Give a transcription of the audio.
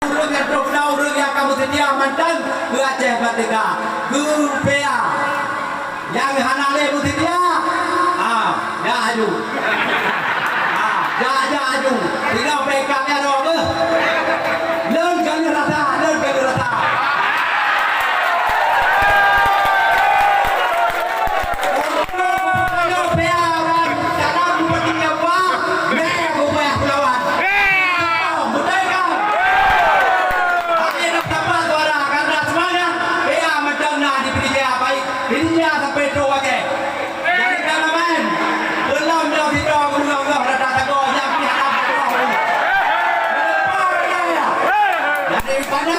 Urang yang terkenal, urang yang kamu sedia mantan ke Aceh Merdeka, ke PA. Yang hanale putih dia, dah aju, dah aju. Tinggal mereka ni ada apa? Learn kali rata. Pada